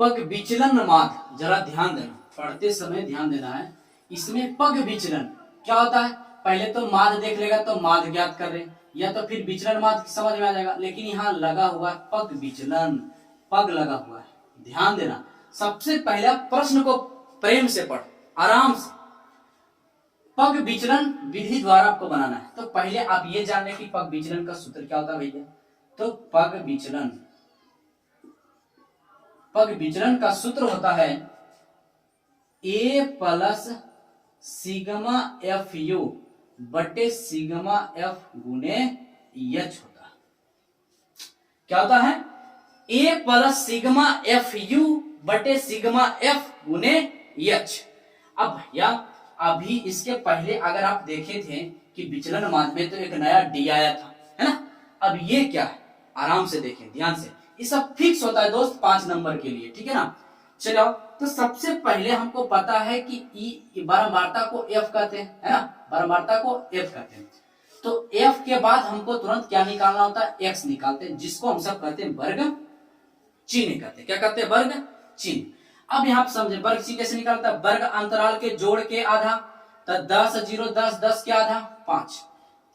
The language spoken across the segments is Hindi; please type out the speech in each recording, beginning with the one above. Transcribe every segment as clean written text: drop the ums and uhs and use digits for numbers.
पग विचलन माध्य, जरा ध्यान देना, पढ़ते समय ध्यान देना है। इसमें पग विचलन क्या होता है, पहले तो माध्य देख लेगा तो माध्य ज्ञात कर रहे, या तो फिर विचलन माध्य समझ में आ जाएगा, लेकिन यहाँ लगा हुआ है पग विचलन, पग लगा हुआ है, ध्यान देना। सबसे पहले प्रश्न को प्रेम से पढ़, आराम से। पग विचलन विधि द्वारा आपको बनाना है, तो पहले आप ये जान लें कि पग विचलन का सूत्र क्या होता है भैया। तो पग विचलन का सूत्र होता है ए प्लस सिग्मा एफ यू बटे सिग्मा एफ गुने एच होता है। क्या होता है, ए प्लस सिग्मा एफ यू बटे सिग्मा एफ गुने एच। अब भैया अभी इसके पहले अगर आप देखे थे कि विचलन माध्य में तो एक नया डी आया था, है ना। अब ये क्या है, आराम से देखें ध्यान से, ये सब फिक्स होता है दोस्त 5 नंबर के लिए, ठीक है ना। चलो, तो सबसे पहले हमको पता है कि ई बारंबारता को एफ कहते हैं, है ना, बारंबारता को एफ कहते हैं। तो एफ के बाद हमको तुरंत क्या निकालना होता है, एक्स निकालते हैं, जिसको हम सब कहते हैं वर्ग चिन्ह कहते हैं। क्या कहते हैं, वर्ग चिन्ह। अब यहाँ समझे वर्ग चिन्ह कैसे निकालता है, वर्ग अंतराल के जोड़ के आधा, तो 10 0 10 10 के आधा 5,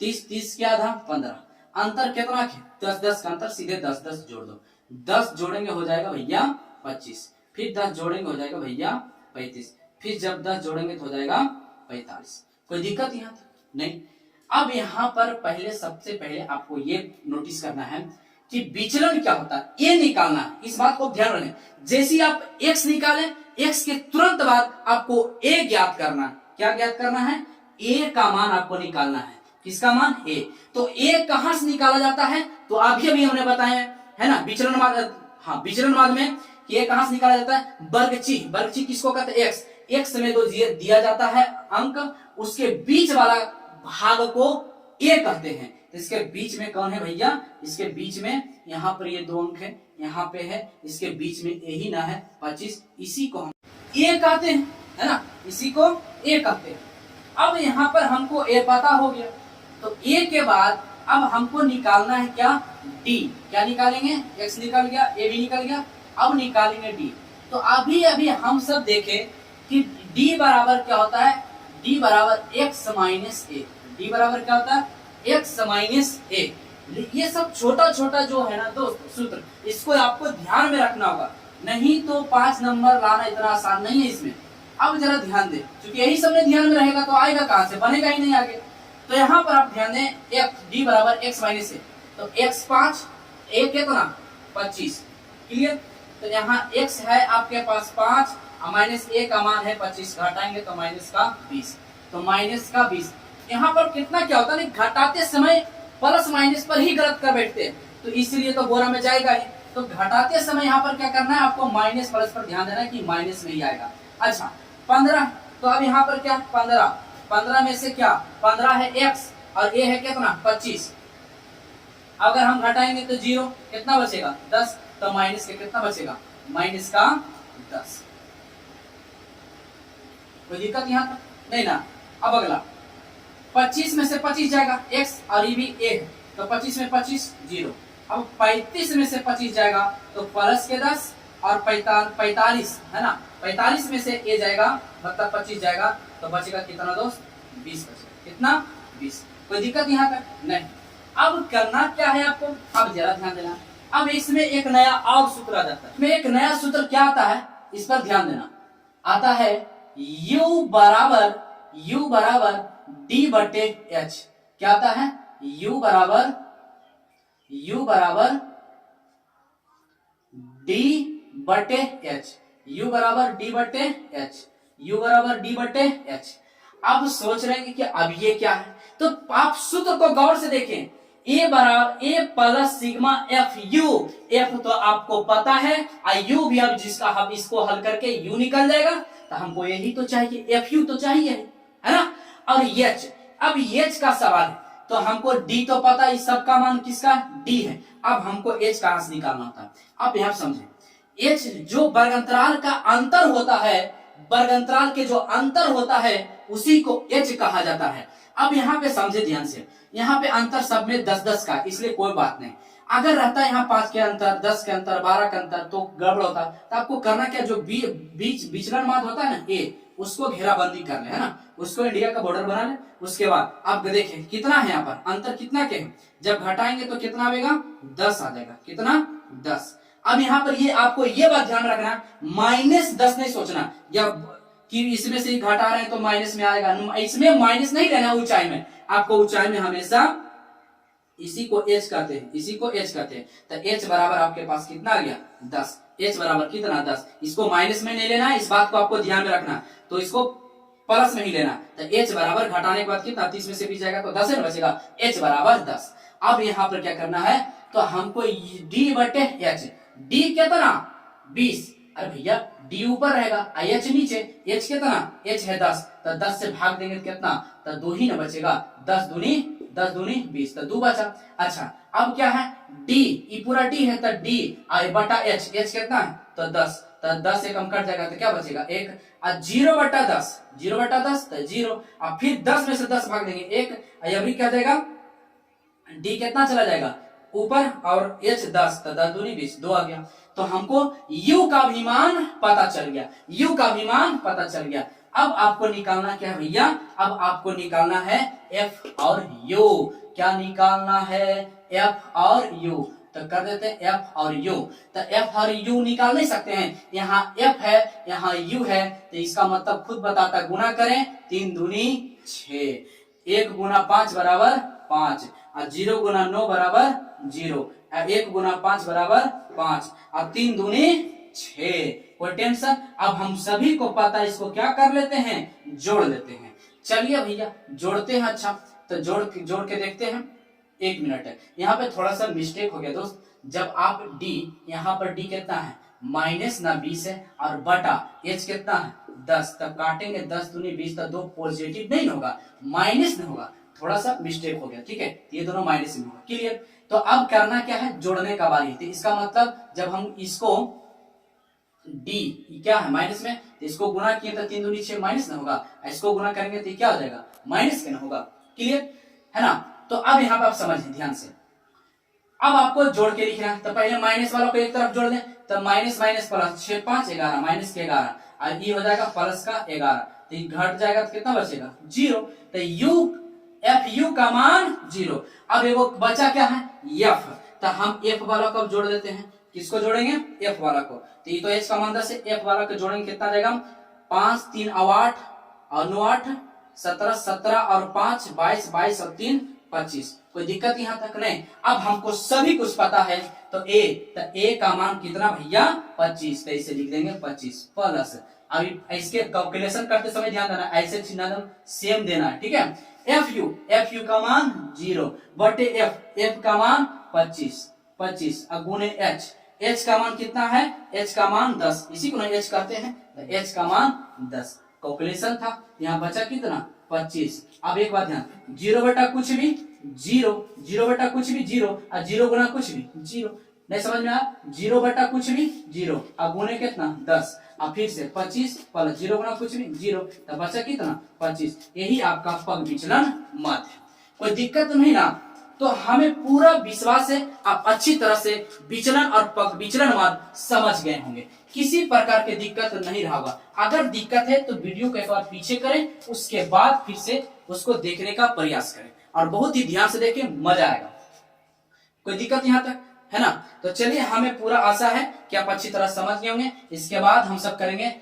30 30 के आधा 15, अंतर कितना है 10 10 का अंतर, सीधे 10 10 जोड़ दो, 10 जोड़ेंगे हो जाएगा भैया 25, फिर 10 जोड़ेंगे हो जाएगा भैया 35, फिर जब 10 जोड़ेंगे तो हो जाएगा 45। कोई दिक्कत यहाँ तक नहीं। अब यहाँ पर पहले सबसे पहले आपको ये नोटिस करना है कि विचलन क्या होता है, ये निकालना है, इस बात को ध्यान रखें। जैसे ही आप x निकालें, x के तुरंत बाद आपको a ज्ञात करना है। क्या ज्ञात करना है, a का मान आपको निकालना है। किसका मान, a। तो a कहां से निकाला जाता है, तो अभी हमने बताया है ना, विचलन माध्य, हाँ विचलन माध्य में कि a कहां से निकाला जाता है, वर्ग चिन्ह। वर्ग चिन्ह किसको कहते हैं, x। x में तो दिया जाता है अंक, उसके बीच वाला भाग को a कहते हैं। तो इसके बीच में कौन है भैया, इसके बीच में यहाँ पर ये 2 अंक है, यहाँ पे है, इसके बीच में a ही ना है 25, इसी को हम a कहते हैं, है ना, इसी को a कहते हैं। अब यहाँ पर हमको a पता हो गया, तो a के बाद अब हमको निकालना है क्या, d। क्या निकालेंगे, x निकल गया, a भी निकल गया, अब निकालेंगे d। तो अभी हम सब देखें कि d बराबर क्या होता है, d बराबर x माइनस a। d बराबर क्या होता है, x माइनस a। ये सब छोटा छोटा जो है ना दोस्त सूत्र, इसको आपको ध्यान में रखना होगा, नहीं तो 5 नंबर लाना इतना आसान नहीं है इसमें। अब जरा ध्यान दें, क्योंकि यही सबने ध्यान में रहेगा तो आएगा कहां से, बनेगा ही नहीं आगे। तो यहाँ पर आप ध्यान दें, d बराबर x माइनस a, तो x 5, a कितना 25, क्लियर। तो यहाँ x है आपके पास 5, माइनस a का मान है 25, घटाएंगे तो माइनस का 20, तो माइनस का 20। यहाँ पर कितना क्या होता है, घटाते समय प्लस माइनस पर ही गलत कर बैठते हैं, तो इसलिए तो बोरा में जाएगा ही। तो घटाते समय यहाँ पर क्या करना है, आपको माइनस प्लस पर ध्यान देना है कि माइनस नहीं आएगा। अच्छा 15, तो अब यहाँ पर क्या 15, 15 में से क्या 15 है x और a है कितना 25, अगर हम घटाएंगे तो 0, कितना बचेगा 10, तो माइनस के कितना बचेगा, माइनस का 10। कोई दिक्कत यहाँ तक नहीं ना। अब अगला 25 में से 25 जाएगा, x और ये भी a है, तो 25 में 25 0। अब 35 में से 25 जाएगा तो प्लस के 10 और 45 है ना, 45 में से a जाएगा मतलब 25 जाएगा, तो बचेगा कितना दोस्त 20 बचेगा, कितना 20। कोई दिक्कत यहाँ तक नहीं। अब करना क्या है आपको, अब जरा ध्यान देना, अब इसमें एक नया और सूत्र आ जाता है। इसमें एक नया सूत्र क्या आता है, इस पर ध्यान देना, आता है u बराबर d बटे h। क्या आता है, u बराबर d बटे h, u बराबर d बटे h, u बराबर d बटे h। अब सोच रहे हैं कि अब ये क्या है, तो आप सूत्र को गौर से देखें, a बराबर a plus sigma F you. f तो आपको पता है, u भी अब जिसका हम इसको हल करके u निकल जाएगा, तो हमको यही तो चाहिए, एफ यू तो चाहिए, है ना। और h, अब h का सवाल है, तो हमको d तो पता है, इस सब का मान किसका d है, अब हमको h कहां से निकालना होता है। अब यहां समझे, h जो वर्गंतराल का अंतर होता है, वर्गंतराल के जो अंतर होता है उसी को h कहा जाता है। अब यहाँ पे समझे ध्यान से, यहाँ पे अंतर सब में 10 10 का, इसलिए कोई बात नहीं। अगर रहता है यहाँ 5 के अंतर, 10 के अंतर, 12 के अंतर तो गड़बड़ होता। तो आपको करना क्या, जो बीच विचलन माध्य होता है ना ए, उसको घेराबंदी कर ले, है ना, उसको इंडिया का बॉर्डर बना ले। उसके बाद आप देखें कितना है यहाँ पर अंतर, कितना के है, जब घटाएंगे तो कितना आएगा 10 आ जाएगा, कितना 10। अब यहाँ पर ये आपको ये बात ध्यान रखना, -10 नहीं सोचना या कि इसमें से घटा रहे हैं तो माइनस में आएगा, इसमें माइनस नहीं लेना ऊंचाई में, आपको ऊंचाई में हमेशा इसी को h कहते हैं, इसी को h कहते हैं। तो h बराबर आपके पास कितना आ गया 10, h बराबर कितना 10, इसको माइनस में नहीं लेना है, इस बात को आपको ध्यान में रखना, तो इसको प्लस में ही लेना। तो h बराबर घटाने के बाद कितना 30 में से 20 जाएगा तो 10 है, बचेगा h बराबर 10। अब यहाँ पर क्या करना है, तो हमको d बटे h, d कितना 20, अरे भैया d ऊपर रहेगा h नीचे, h कितना h है 10, तो 10 से भाग देंगे तो कितना, तो 2 ही ना बचेगा, 10 दूनी 20, तो 2 बचा। अच्छा अब क्या है d, ये पूरा d है तो d बटा h, h कितना है तो 10, तो 10 से कम कट जाएगा तो क्या बचेगा 1, और 0 बटा 10, 0 बटा 10 तो 0, अब फिर 10 में से 10 भाग देंगे 1, अभी क्या जाएगा d कितना चला जाएगा ऊपर और h 10, तो 10 दूनी 20, 2 आ गया। तो हमको u का भी मान पता चल गया, u का भी मान पता चल गया। अब आपको निकालना क्या है भैया, अब आपको निकालना है f और u, क्या निकालना है f और u, तो कर देते हैं f और u। तो f और u निकाल नहीं सकते हैं, यहाँ f है यहाँ u है, तो इसका मतलब खुद बताता, गुना करें 3 दूनी 6, 1 गुना 5 बराबर 5, और 0 गुना 9 बराबर 0, 1 गुना 5 बराबर 5, और 3 दूनी 6, कोई टेंशन। अब हम सभी को पता है, इसको क्या कर लेते हैं जोड़ लेते हैं। चलिए भैया जोड़ते हैं। अच्छा तो जोड़ के देखते हैं, 1 मिनट है, यहाँ पे थोड़ा सा मिस्टेक हो गया दोस्त, जब आप d, यहाँ पर d कितना है माइनस ना 20 है और बटा h कितना है 10, तब काटेंगे 10 दूनी 20, तो 2 पॉजिटिव नहीं होगा माइनस में होगा, थोड़ा सा मिस्टेक हो गया, ठीक है, ये दोनों माइनस में होगा, क्लियर। तो अब करना क्या है, जोड़ने का बारी है। इसका मतलब जब हम इसको d क्या है माइनस में, तो इसको गुना किए तो 3 दूनी 6 माइनस ना होगा, इसको गुना करेंगे तो क्या हो जाएगा माइनस के ना होगा, क्लियर है ना। तो अब यहाँ पे आप समझिए ध्यान से, अब आपको जोड़ के लिखना है, तो पहले माइनस वालों को एक तरफ जोड़ दें, तो माइनस माइनस प्लस 6 5 11 माइनस के 11, और ये हो जाएगा प्लस का 11, तो ये घट जाएगा तो कितना बचेगा 0, तो u f u का मान 0। अब एगो बचा क्या है f, तो हम f वाला को जोड़ देते हैं, किसको जोड़ेंगे f वाला को, तो ये तो h का मान 10 है, f वाला को जोड़ेंगे कितना जाएगा 5 3 8 और 9 8 17 17 और 5 22 22 और 3 25, कोई दिक्कत यहाँ तक नहीं। अब हमको सभी कुछ पता है, तो a का मान कितना भैया 25, तो इसे लिख देंगे 25 प्लस, अभी इसके कैलकुलेशन करते समय ध्यान देना, ऐसे चिन्ह सेम देना है, ठीक है। f u का मान 0 बटे f का मान 25 गुने h का मान कितना है, h का मान 10, इसी को h कहते हैं, तो h का मान 10 कैलकुलेशन था, यहाँ बचा कितना 25। अब एक बात ध्यान, 0 बटा कुछ भी 0, 0 बटा कुछ भी 0, और 0 गुना कुछ भी 0, नहीं समझ में आया, 0 बटा कुछ भी 0, अब गुने कितना 10, अब फिर से 25 प्लस 0 गुना कुछ भी 0, तो बचा कितना 25। यही आपका पग विचलन मत है, कोई दिक्कत नहीं ना। तो हमें पूरा विश्वास है आप अच्छी तरह से विचलन और पग विचलन मत समझ गए होंगे, किसी प्रकार की दिक्कत नहीं रहा होगा। अगर दिक्कत है तो वीडियो को एक बार पीछे करें, उसके बाद फिर से उसको देखने का प्रयास करें, और बहुत ही ध्यान से देखें, मजा आएगा। कोई दिक्कत यहाँ तक है ना। तो चलिए, हमें पूरा आशा है कि आप अच्छी तरह समझ गए होंगे। इसके बाद हम सब करेंगे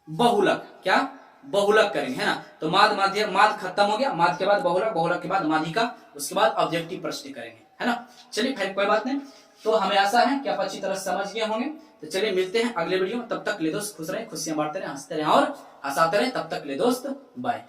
बहुलक, क्या बहुलक करेंगे, है ना। तो माद माध्य माद खत्म हो गया, माद के बाद बहुलक, बहुलक के बाद माध्यिका, उसके बाद ऑब्जेक्टिव प्रश्न करेंगे, है ना। चलिए फिर कोई बात नहीं, तो हमें आशा है कि आप अच्छी तरह समझ गए होंगे। तो चलिए मिलते हैं अगले वीडियो में, तब तक ले दोस्त खुश रहे, खुशियां बांटते रहे, हंसते रहे और हंसाते रहे। तब तक ले दोस्त बाय।